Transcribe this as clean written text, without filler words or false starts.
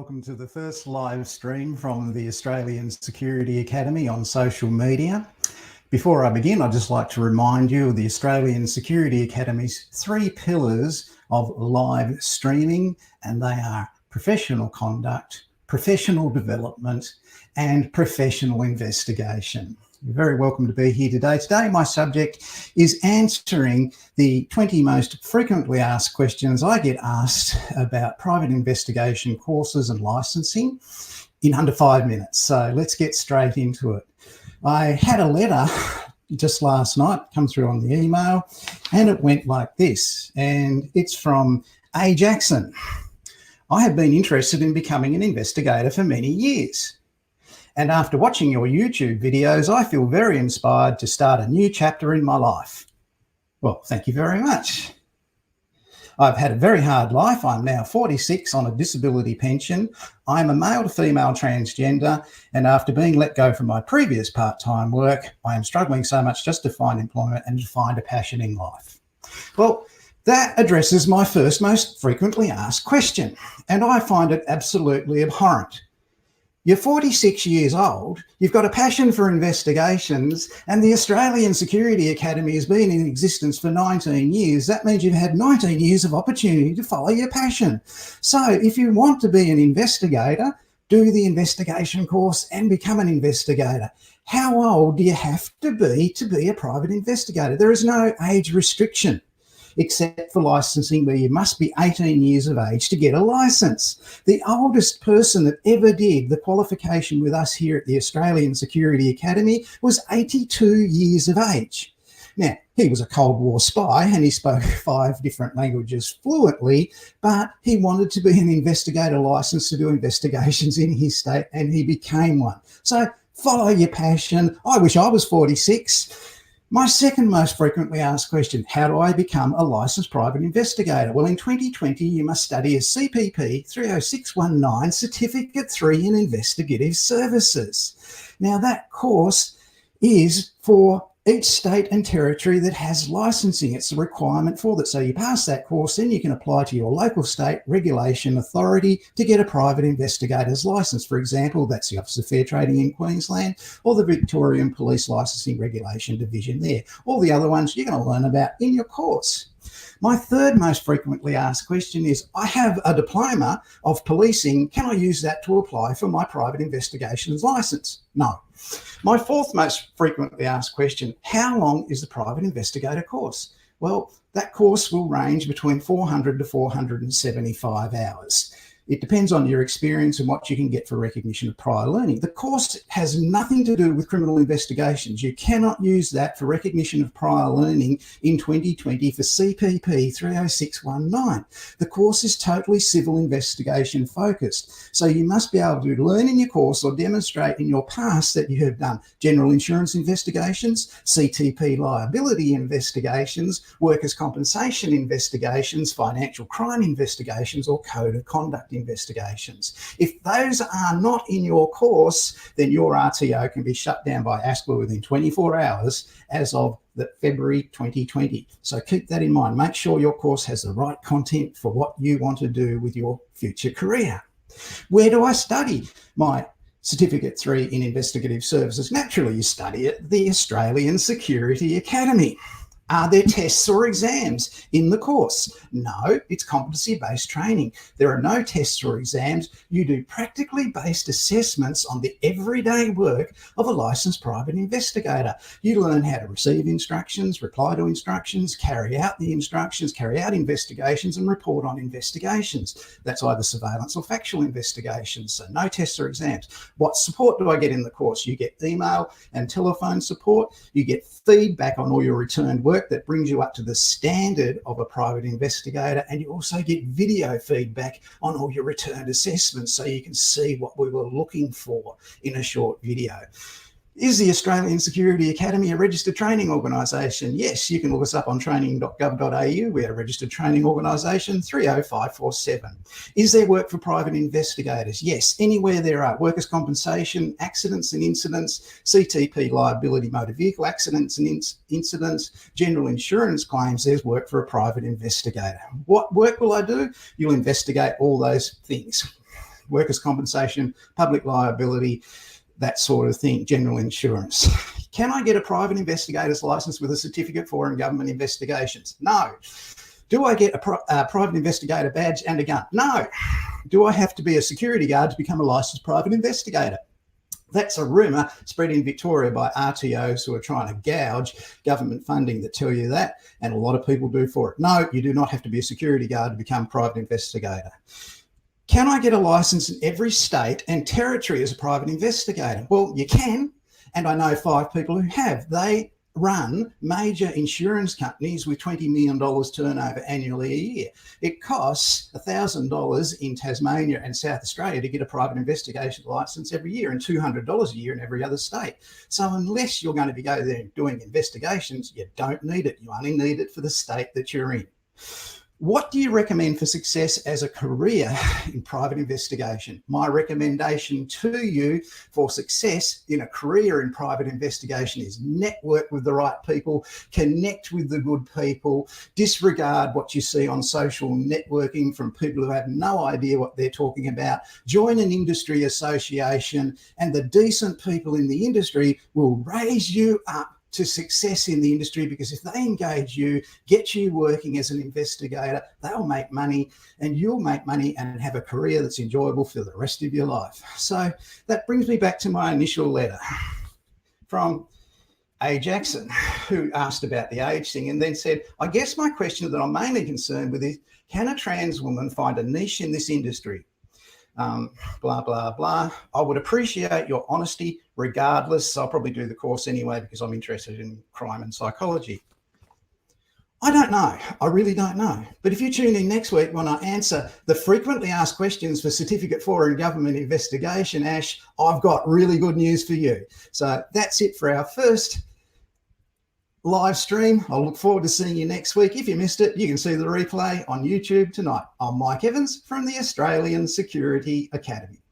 welcome to the first live stream from the Australian Security Academy on social media. Before I begin, I'd just like to remind you of the Australian Security Academy's 3 pillars of live streaming, and they are professional conduct, professional development, and professional investigation. You're very welcome to be here today. Today, my subject is answering the 20 most frequently asked questions I get asked about private investigation courses and licensing in under 5 minutes. So let's get straight into it. I had a letter just last night come through on the email, and it went like this, and it's from A. Jackson. I have been interested in becoming an investigator for many years. And after watching your YouTube videos, I feel very inspired to start a new chapter in my life. Well, thank you very much. I've had a very hard life. I'm now 46 on a disability pension. I'm a male to female transgender, and after being let go from my previous part-time work, I am struggling so much just to find employment and to find a passion in life. Well, that addresses my first most frequently asked question, and I find it absolutely abhorrent. You're 46 years old, you've got a passion for investigations, and the Australian Security Academy has been in existence for 19 years. That means you've had 19 years of opportunity to follow your passion. So if you want to be an investigator, do the investigation course and become an investigator. How old do you have to be a private investigator? There is no age restriction, except for licensing, where you must be 18 years of age to get a license. The oldest person that ever did the qualification with us here at the Australian Security Academy was 82 years of age. Now, he was a Cold War spy and he spoke 5 different languages fluently, but he wanted to be an investigator licensed to do investigations in his state, and he became one. So follow your passion. I wish I was 46. My second most frequently asked question, how do I become a licensed private investigator? Well, in 2020, you must study a CPP 30619 Certificate 3 in Investigative Services. Now, that course is for each state and territory that has licensing. It's a requirement for that. So you pass that course, then you can apply to your local state regulation authority to get a private investigator's license. For example, that's the Office of Fair Trading in Queensland or the Victorian Police Licensing Regulation Division there. All the other ones you're going to learn about in your course. My third most frequently asked question is, I have a diploma of policing. Can I use that to apply for my private investigations license? No. My fourth most frequently asked question, how long is the private investigator course? Well, that course will range between 400 to 475 hours. It depends on your experience and what you can get for recognition of prior learning. The course has nothing to do with criminal investigations. You cannot use that for recognition of prior learning in 2020 for CPP 30619. The course is totally civil investigation focused. So you must be able to learn in your course or demonstrate in your past that you have done general insurance investigations, CTP liability investigations, workers' compensation investigations, financial crime investigations, or code of conduct investigations. If those are not in your course, then your RTO can be shut down by ASPA within 24 hours as of February 2020. So keep that in mind. Make sure your course has the right content for what you want to do with your future career. Where do I study my Certificate 3 in Investigative Services? Naturally, you study at the Australian Security Academy. Are there tests or exams in the course? No, it's competency-based training. There are no tests or exams. You do practically based assessments on the everyday work of a licensed private investigator. You learn how to receive instructions, reply to instructions, carry out the instructions, carry out investigations, and report on investigations. That's either surveillance or factual investigations, so no tests or exams. What support do I get in the course? You get email and telephone support. You get feedback on all your returned work that brings you up to the standard of a private investigator, and you also get video feedback on all your returned assessments so you can see what we were looking for in a short video. Is the Australian Security Academy a registered training organisation? Yes, you can look us up on training.gov.au. We are a registered training organisation 30547. Is there work for private investigators? Yes, anywhere there are workers' compensation, accidents and incidents, CTP liability, motor vehicle accidents and incidents, general insurance claims, there's work for a private investigator. What work will I do? You'll investigate all those things. workers' compensation, public liability, that sort of thing, general insurance. Can I get a private investigator's license with a certificate for and government investigations? No. Do I get a private investigator badge and a gun? No. Do I have to be a security guard to become a licensed private investigator? That's a rumour spread in Victoria by RTOs who are trying to gouge government funding that tell you that, and a lot of people do for it. No, you do not have to be a security guard to become a private investigator. Can I get a license in every state and territory as a private investigator? Well, you can, and I know 5 people who have. They run major insurance companies with $20 million turnover annually a year. It costs $1,000 in Tasmania and South Australia to get a private investigation license every year, and $200 a year in every other state. So unless you're going to be go there doing investigations, you don't need it. You only need it for the state that you're in. What do you recommend for success as a career in private investigation? My recommendation to you for success in a career in private investigation is network with the right people, connect with the good people, disregard what you see on social networking from people who have no idea what they're talking about, join an industry association, and the decent people in the industry will raise you up to success in the industry, because if they engage you, get you working as an investigator, they'll make money and you'll make money and have a career that's enjoyable for the rest of your life. So that brings me back to my initial letter from A. Jackson, who asked about the age thing and then said, I guess my question that I'm mainly concerned with is, can a trans woman find a niche in this industry? Blah, blah, blah. I would appreciate your honesty regardless. I'll probably do the course anyway because I'm interested in crime and psychology. I don't know. I really don't know. But if you tune in next week when I answer the frequently asked questions for Certificate for and Government Investigation, Ash, I've got really good news for you. So that's it for our first live stream. I'll look forward to seeing you next week. If you missed it, you can see the replay on YouTube tonight. I'm Mike Evans from the Australian Security Academy.